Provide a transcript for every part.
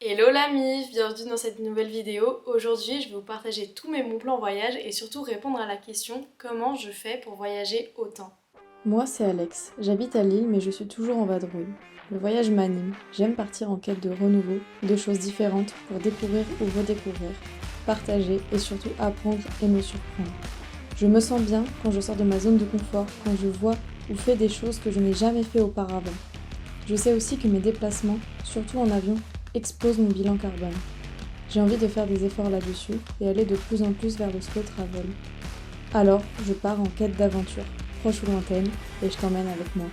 Hello l'ami, bienvenue dans cette nouvelle vidéo. Aujourd'hui je vais vous partager tous mes bons plans voyage et surtout répondre à la question comment je fais pour voyager autant. Moi, c'est Alex. J'habite à Lille, mais je suis toujours en vadrouille. Le voyage m'anime. J'aime partir en quête de renouveau, de choses différentes pour découvrir ou redécouvrir, partager et surtout apprendre et me surprendre. Je me sens bien quand je sors de ma zone de confort, quand je vois ou fais des choses que je n'ai jamais fait auparavant. Je sais aussi que mes déplacements, surtout en avion, explosent mon bilan carbone. J'ai envie de faire des efforts là-dessus et aller de plus en plus vers le slow travel. Alors, je pars en quête d'aventure, proche ou lointaine, et je t'emmène avec moi.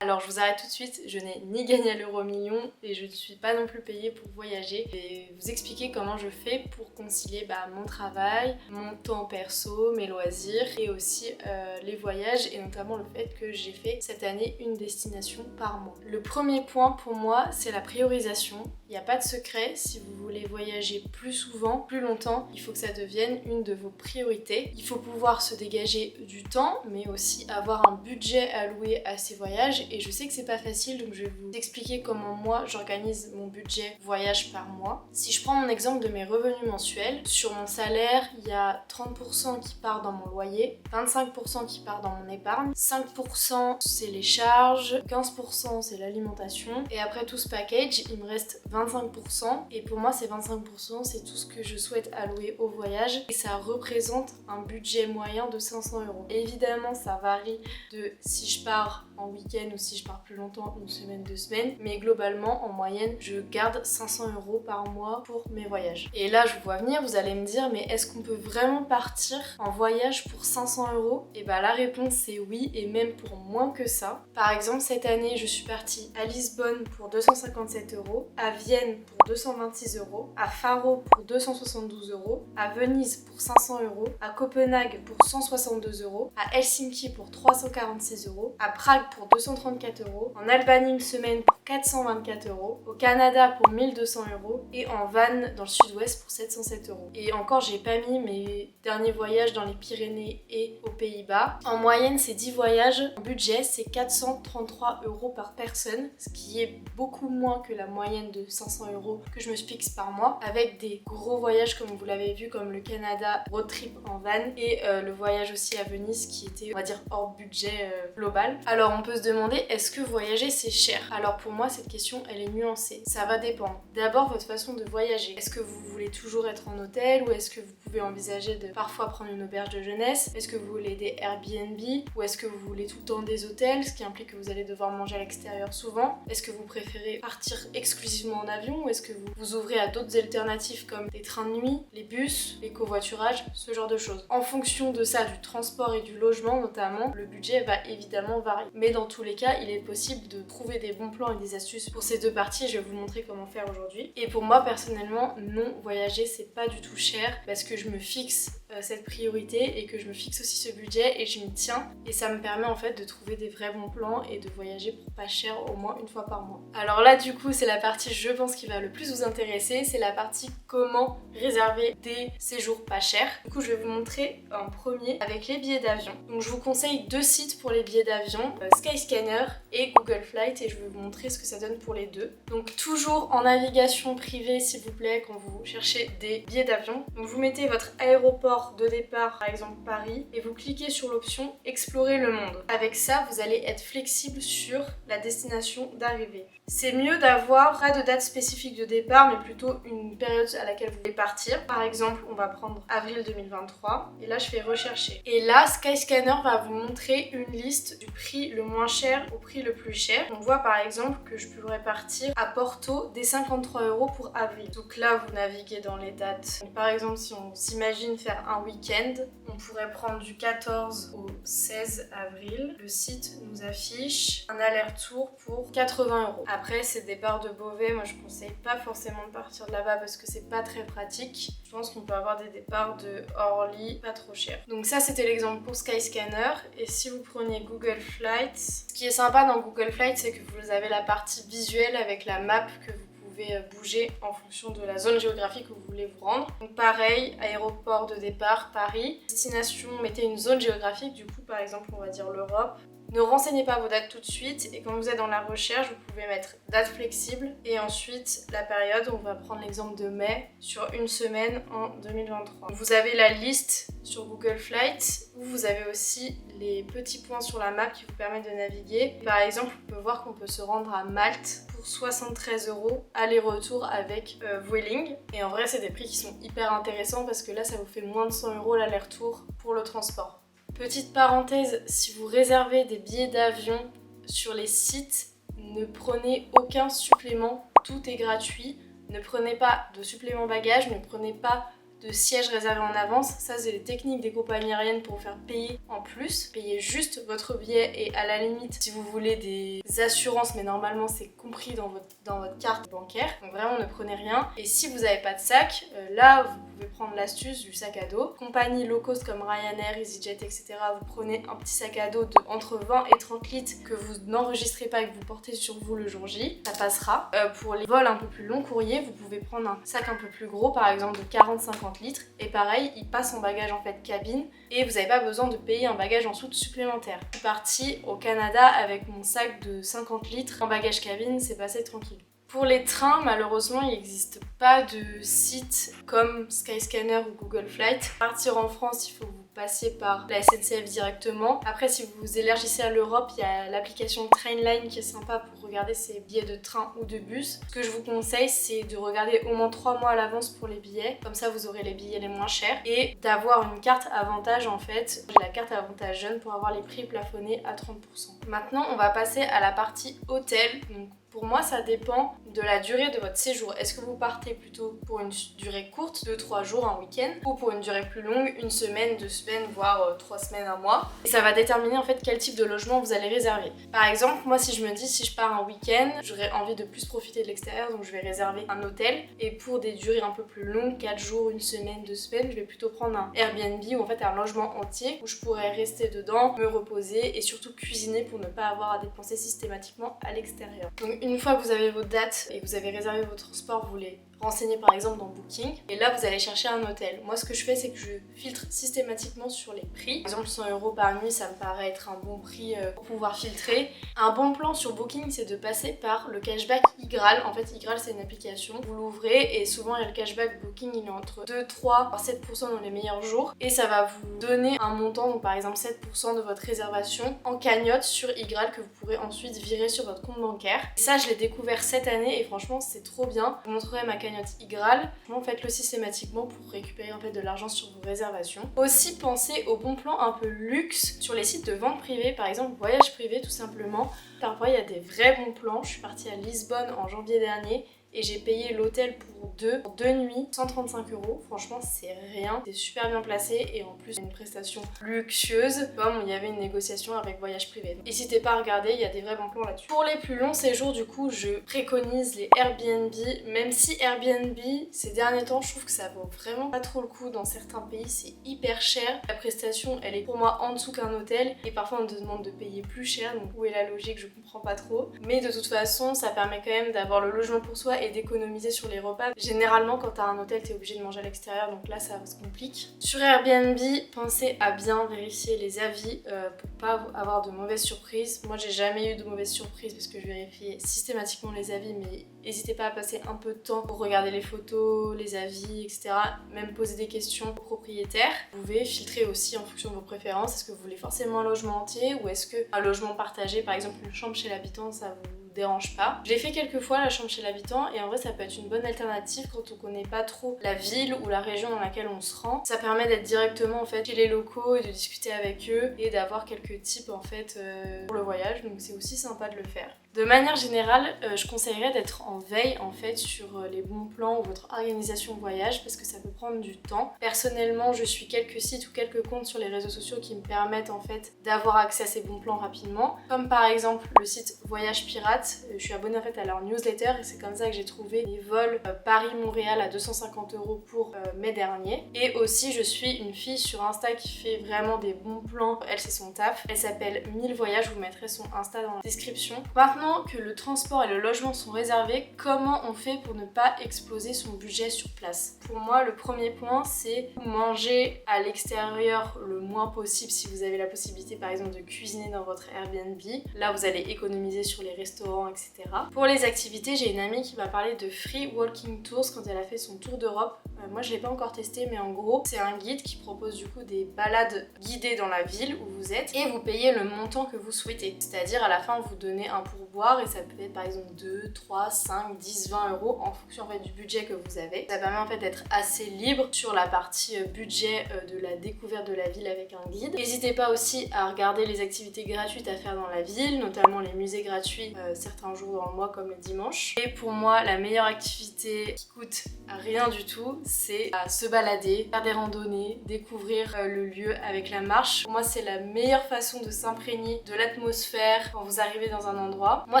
Alors je vous arrête tout de suite, je n'ai ni gagné à l'euro million et je ne suis pas non plus payée pour voyager. Je vais vous expliquer comment je fais pour concilier mon travail, mon temps perso, mes loisirs et aussi les voyages et notamment le fait que j'ai fait cette année une destination par mois. Le premier point pour moi c'est la priorisation. Il n'y a pas de secret, si vous voulez voyager plus souvent, plus longtemps, il faut que ça devienne une de vos priorités. Il faut pouvoir se dégager du temps, mais aussi avoir un budget alloué à ces voyages. Et je sais que c'est pas facile, donc je vais vous expliquer comment moi j'organise mon budget voyage par mois. Si je prends mon exemple de mes revenus mensuels, sur mon salaire, il y a 30% qui part dans mon loyer, 25% qui part dans mon épargne, 5% c'est les charges, 15% c'est l'alimentation, et après tout ce package, il me reste 25%, et pour moi ces 25% c'est tout ce que je souhaite allouer au voyage et ça représente un budget moyen de 500 €. Évidemment ça varie de si je pars en week-end ou si je pars plus longtemps, une semaine, 2 semaines, mais globalement en moyenne je garde 500 € par mois pour mes voyages. Et là je vous vois venir, vous allez me dire mais est-ce qu'on peut vraiment partir en voyage pour 500 €? Et bah la réponse c'est oui, et même pour moins que ça. Par exemple cette année je suis partie à Lisbonne pour 257 €, à Vienne pour 226 €, à Faro pour 272 €, à Venise pour 500 €, à Copenhague pour 162 €, à Helsinki pour 346 €, à Prague pour 234 €, en Albanie une semaine pour 424 €, au Canada pour 1200 € et en van dans le sud-ouest pour 707 €. Et encore j'ai pas mis mes derniers voyages dans les Pyrénées et aux Pays-Bas. En moyenne ces 10 voyages, en budget c'est 433 € par personne, ce qui est beaucoup moins que la moyenne de 500 € que je me fixe par mois, avec des gros voyages comme vous l'avez vu, comme le Canada road trip en van et le voyage aussi à Venise qui était on va dire hors budget global. Alors on peut se demander est-ce que voyager c'est cher? Alors pour moi cette question elle est nuancée, ça va dépendre. D'abord votre façon de voyager, est-ce que vous voulez toujours être en hôtel ou est-ce que vous pouvez envisager de parfois prendre une auberge de jeunesse? Est-ce que vous voulez des Airbnb ou est-ce que vous voulez tout le temps des hôtels, ce qui implique que vous allez devoir manger à l'extérieur souvent? Est-ce que vous préférez partir exclusivement en avion ou est-ce que vous vous ouvrez à d'autres alternatives comme des trains de nuit, les bus, les covoiturages, ce genre de choses? En fonction de ça, du transport et du logement notamment, le budget va évidemment varier. Mais dans tous les cas, il est possible de trouver des bons plans et des astuces pour ces deux parties. Je vais vous montrer comment faire aujourd'hui. Et pour moi personnellement, non, voyager c'est pas du tout cher parce que je me fixe cette priorité et que je me fixe aussi ce budget et je m'y tiens et ça me permet en fait de trouver des vrais bons plans et de voyager pour pas cher au moins une fois par mois. Alors là du coup c'est la partie je pense qui va le plus vous intéresser, c'est la partie comment réserver des séjours pas chers. Du coup je vais vous montrer un premier avec les billets d'avion. Donc je vous conseille deux sites pour les billets d'avion, Skyscanner et Google Flight, et je vais vous montrer ce que ça donne pour les deux. Donc toujours en navigation privée s'il vous plaît quand vous cherchez des billets d'avion. Donc vous mettez votre aéroport de départ, par exemple Paris, et vous cliquez sur l'option explorer le monde. Avec ça vous allez être flexible sur la destination d'arrivée. C'est mieux d'avoir pas de date spécifique de départ mais plutôt une période à laquelle vous voulez partir. Par exemple on va prendre avril 2023 et là je fais rechercher. Et là Skyscanner va vous montrer une liste du prix le moins cher au prix le plus cher. On voit par exemple que je pourrais partir à Porto dès 53 € pour avril. Donc là vous naviguez dans les dates. Donc, par exemple si on s'imagine faire un week-end, on pourrait prendre du 14 au 16 avril. Le site nous affiche un aller-retour pour 80 €. Après c'est départ de Beauvais, moi je conseille pas forcément de partir de là-bas parce que c'est pas très pratique. Je pense qu'on peut avoir des départs de Orly pas trop cher. Donc ça c'était l'exemple pour Skyscanner. Et si vous preniez Google Flights, ce qui est sympa dans Google Flights c'est que vous avez la partie visuelle avec la map que vous pouvez bouger en fonction de la zone géographique où vous voulez vous rendre. Donc pareil, aéroport de départ Paris, destination, mettez une zone géographique, du coup par exemple on va dire l'Europe, Ne renseignez pas vos dates tout de suite et quand vous êtes dans la recherche, vous pouvez mettre date flexible et ensuite la période, on va prendre l'exemple de mai sur une semaine en 2023. Vous avez la liste sur Google Flights où vous avez aussi les petits points sur la map qui vous permettent de naviguer. Par exemple, on peut voir qu'on peut se rendre à Malte pour 73 € aller-retour avec Vueling. Et en vrai, c'est des prix qui sont hyper intéressants parce que là, ça vous fait moins de 100 € l'aller-retour pour le transport. Petite parenthèse, si vous réservez des billets d'avion sur les sites, ne prenez aucun supplément, tout est gratuit. Ne prenez pas de supplément bagage, ne prenez pas de sièges réservés en avance. Ça, c'est les techniques des compagnies aériennes pour vous faire payer en plus. Payez juste votre billet et à la limite, si vous voulez des assurances, mais normalement, c'est compris dans votre carte bancaire. Donc vraiment, ne prenez rien. Et si vous n'avez pas de sac, là, vous pouvez prendre l'astuce du sac à dos. Compagnie low cost comme Ryanair, EasyJet, etc. Vous prenez un petit sac à dos de entre 20 et 30 litres que vous n'enregistrez pas et que vous portez sur vous le jour J. Ça passera. Pour les vols un peu plus long courrier, vous pouvez prendre un sac un peu plus gros, par exemple de 40-50 litres. Et pareil, il passe en bagage en fait cabine et vous n'avez pas besoin de payer un bagage en soute supplémentaire. Je suis partie au Canada avec mon sac de 50 litres en bagage cabine, c'est passé tranquille. Pour les trains, malheureusement, il n'existe pas de site comme Skyscanner ou Google Flight. Pour partir en France, il faut que vous passiez par la SNCF directement. Après, si vous élargissez à l'Europe, il y a l'application Trainline qui est sympa pour regarder ses billets de train ou de bus. Ce que je vous conseille, c'est de regarder au moins 3 mois à l'avance pour les billets. Comme ça, vous aurez les billets les moins chers. Et d'avoir une carte avantage, en fait. J'ai la carte avantage jeune pour avoir les prix plafonnés à 30%. Maintenant, on va passer à la partie hôtel. Donc, pour moi, ça dépend de la durée de votre séjour. Est-ce que vous partez plutôt pour une durée courte, 2-3 jours, un week-end, ou pour une durée plus longue, 1 semaine, 2 semaines, voire 3 semaines, 1 mois. Et ça va déterminer en fait quel type de logement vous allez réserver. Par exemple, moi si je me dis si je pars un week-end, j'aurais envie de plus profiter de l'extérieur, donc je vais réserver un hôtel. Et pour des durées un peu plus longues, 4 jours, 1 semaine, 2 semaines, je vais plutôt prendre un Airbnb ou en fait un logement entier où je pourrais rester dedans, me reposer et surtout cuisiner pour ne pas avoir à dépenser systématiquement à l'extérieur. Donc une fois que vous avez vos dates et que vous avez réservé vos transports, vous les renseignez par exemple dans Booking et là vous allez chercher un hôtel. Moi ce que je fais c'est que je filtre systématiquement sur les prix. Par exemple 100 € par nuit, ça me paraît être un bon prix pour pouvoir filtrer. Un bon plan sur Booking c'est de passer par le cashback Igral. En fait Igral c'est une application, vous l'ouvrez et souvent il y a le cashback Booking, il est entre 2, 3 voire 7% dans les meilleurs jours et ça va vous donner un montant, donc par exemple 7% de votre réservation en cagnotte sur Igral que vous pourrez ensuite virer sur votre compte bancaire. Et ça je l'ai découvert cette année et franchement c'est trop bien. Je vous montrerai ma cagnotte Igral. Faites-le systématiquement pour récupérer en fait de l'argent sur vos réservations. Aussi pensez aux bons plans un peu luxe sur les sites de vente privée, par exemple voyage privé tout simplement. Parfois il y a des vrais bons plans. Je suis partie à Lisbonne en janvier dernier et j'ai payé l'hôtel pour 2 nuits, 135 €. Franchement, c'est rien. C'est super bien placé et en plus, une prestation luxueuse comme il y avait une négociation avec Voyage Privé. Donc, n'hésitez pas à regarder, il y a des vrais bons plans là-dessus. Pour les plus longs séjours, du coup, je préconise les Airbnb, même si Airbnb, ces derniers temps, je trouve que ça vaut vraiment pas trop le coup. Dans certains pays, c'est hyper cher. La prestation, elle est pour moi en dessous qu'un hôtel et parfois on te demande de payer plus cher. Donc, où est la logique? Je comprends pas trop. Mais de toute façon, ça permet quand même d'avoir le logement pour soi et d'économiser sur les repas. Généralement, quand t'as un hôtel, t'es obligé de manger à l'extérieur, donc là, ça se complique. Sur Airbnb, pensez à bien vérifier les avis pour pas avoir de mauvaises surprises. Moi, j'ai jamais eu de mauvaises surprises parce que je vérifie systématiquement les avis, mais n'hésitez pas à passer un peu de temps pour regarder les photos, les avis, etc. Même poser des questions aux propriétaires. Vous pouvez filtrer aussi en fonction de vos préférences. Est-ce que vous voulez forcément un logement entier ou est-ce qu'un logement partagé, par exemple une chambre chez l'habitant, ça vous dérange pas. Je l'ai fait quelques fois la chambre chez l'habitant et en vrai ça peut être une bonne alternative quand on connaît pas trop la ville ou la région dans laquelle on se rend. Ça permet d'être directement en fait chez les locaux et de discuter avec eux et d'avoir quelques tips en fait pour le voyage, donc c'est aussi sympa de le faire. De manière générale, je conseillerais d'être en veille en fait sur les bons plans ou votre organisation voyage parce que ça peut prendre du temps. Personnellement, je suis quelques sites ou quelques comptes sur les réseaux sociaux qui me permettent en fait d'avoir accès à ces bons plans rapidement, comme par exemple le site Voyage Pirate. Je suis abonnée en fait à leur newsletter et c'est comme ça que j'ai trouvé les vols Paris-Montréal à 250 € pour mai dernier. Et aussi, je suis une fille sur Insta qui fait vraiment des bons plans. Elle, c'est son taf. Elle s'appelle 1000 Voyages. Je vous mettrai son Insta dans la description. Maintenant, Maintenant que le transport et le logement sont réservés, comment on fait pour ne pas exploser son budget sur place? Pour moi, le premier point, c'est manger à l'extérieur le moins possible si vous avez la possibilité par exemple de cuisiner dans votre Airbnb. Là, vous allez économiser sur les restaurants, etc. Pour les activités, j'ai une amie qui m'a parlé de Free Walking Tours quand elle a fait son tour d'Europe. Moi, je l'ai pas encore testé, mais en gros, c'est un guide qui propose du coup des balades guidées dans la ville où vous êtes et vous payez le montant que vous souhaitez. C'est-à-dire à la fin, vous donnez un pourboire et ça peut être par exemple 2, 3, 5, 10, 20 euros en fonction en fait du budget que vous avez. Ça permet en fait d'être assez libre sur la partie budget de la découverte de la ville avec un guide. N'hésitez pas aussi à regarder les activités gratuites à faire dans la ville, notamment les musées gratuits certains jours dans le mois comme le dimanche. Et pour moi, la meilleure activité qui coûte rien du tout, c'est se balader, faire des randonnées, découvrir le lieu avec la marche. Pour moi, c'est la meilleure façon de s'imprégner de l'atmosphère quand vous arrivez dans un endroit. Moi,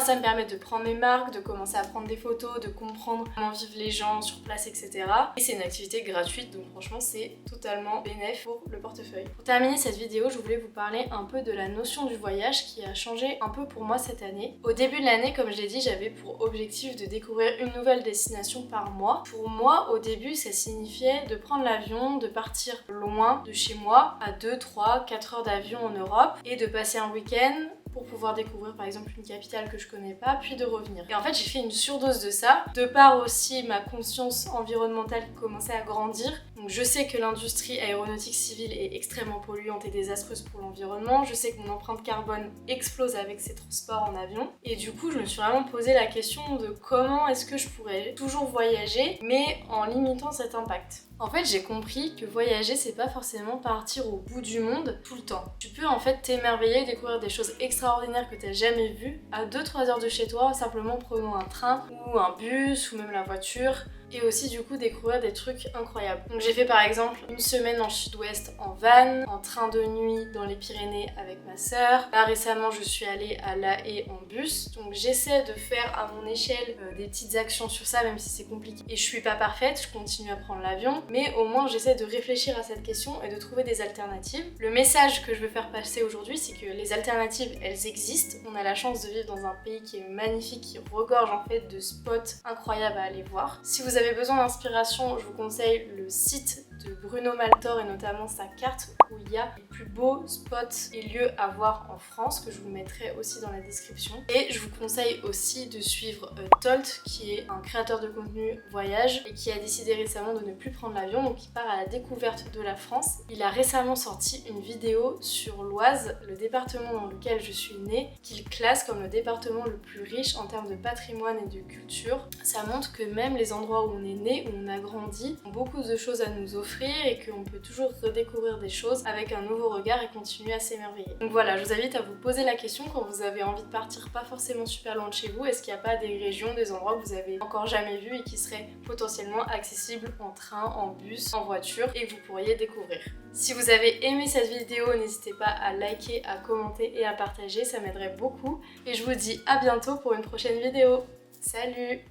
ça me permet de prendre mes marques, de commencer à prendre des photos, de comprendre comment vivent les gens sur place, etc. Et c'est une activité gratuite, donc franchement, c'est totalement bénéfique pour le portefeuille. Pour terminer cette vidéo, je voulais vous parler un peu de la notion du voyage qui a changé un peu pour moi cette année. Au début de l'année, comme je l'ai dit, j'avais pour objectif de découvrir une nouvelle destination par mois. Pour moi, au début, ça signifiait de prendre l'avion, de partir loin de chez moi, à 2, 3, 4 heures d'avion en Europe, et de passer un week-end pour pouvoir découvrir par exemple une capitale que je connais pas, puis de revenir. Et en fait, j'ai fait une surdose de ça, de par aussi ma conscience environnementale qui commençait à grandir. Donc je sais que l'industrie aéronautique civile est extrêmement polluante et désastreuse pour l'environnement, je sais que mon empreinte carbone explose avec ces transports en avion, et du coup je me suis vraiment posé la question de comment est-ce que je pourrais toujours voyager, mais en limitant cet impact. En fait, j'ai compris que voyager, c'est pas forcément partir au bout du monde tout le temps. Tu peux en fait t'émerveiller, découvrir des choses extraordinaires que t'as jamais vues à 2-3 heures de chez toi, simplement prenant un train ou un bus ou même la voiture. Et aussi du coup découvrir des trucs incroyables. Donc j'ai fait par exemple une semaine en sud-ouest en van, en train de nuit dans les Pyrénées avec ma sœur. Là récemment je suis allée à La Haye en bus. Donc j'essaie de faire à mon échelle des petites actions sur ça, même si c'est compliqué. Et je suis pas parfaite, je continue à prendre l'avion, mais au moins j'essaie de réfléchir à cette question et de trouver des alternatives. Le message que je veux faire passer aujourd'hui, c'est que les alternatives, elles existent. On a la chance de vivre dans un pays qui est magnifique, qui regorge en fait de spots incroyables à aller voir. Si vous avez besoin d'inspiration, je vous conseille le site de Bruno Maltor et notamment sa carte où il y a les plus beaux spots et lieux à voir en France, que je vous mettrai aussi dans la description. Et je vous conseille aussi de suivre Tolt, qui est un créateur de contenu voyage et qui a décidé récemment de ne plus prendre l'avion, donc il part à la découverte de la France. Il a récemment sorti une vidéo sur l'Oise, le département dans lequel je suis née, qu'il classe comme le département le plus riche en termes de patrimoine et de culture. Ça montre que même les endroits où on est né, où on a grandi, ont beaucoup de choses à nous offrir et qu'on peut toujours redécouvrir des choses avec un nouveau regard et continuer à s'émerveiller. Donc voilà, je vous invite à vous poser la question quand vous avez envie de partir pas forcément super loin de chez vous, est-ce qu'il n'y a pas des régions, des endroits que vous avez encore jamais vus et qui seraient potentiellement accessibles en train, en bus, en voiture et que vous pourriez découvrir. Si vous avez aimé cette vidéo, n'hésitez pas à liker, à commenter et à partager, ça m'aiderait beaucoup. Et je vous dis à bientôt pour une prochaine vidéo. Salut!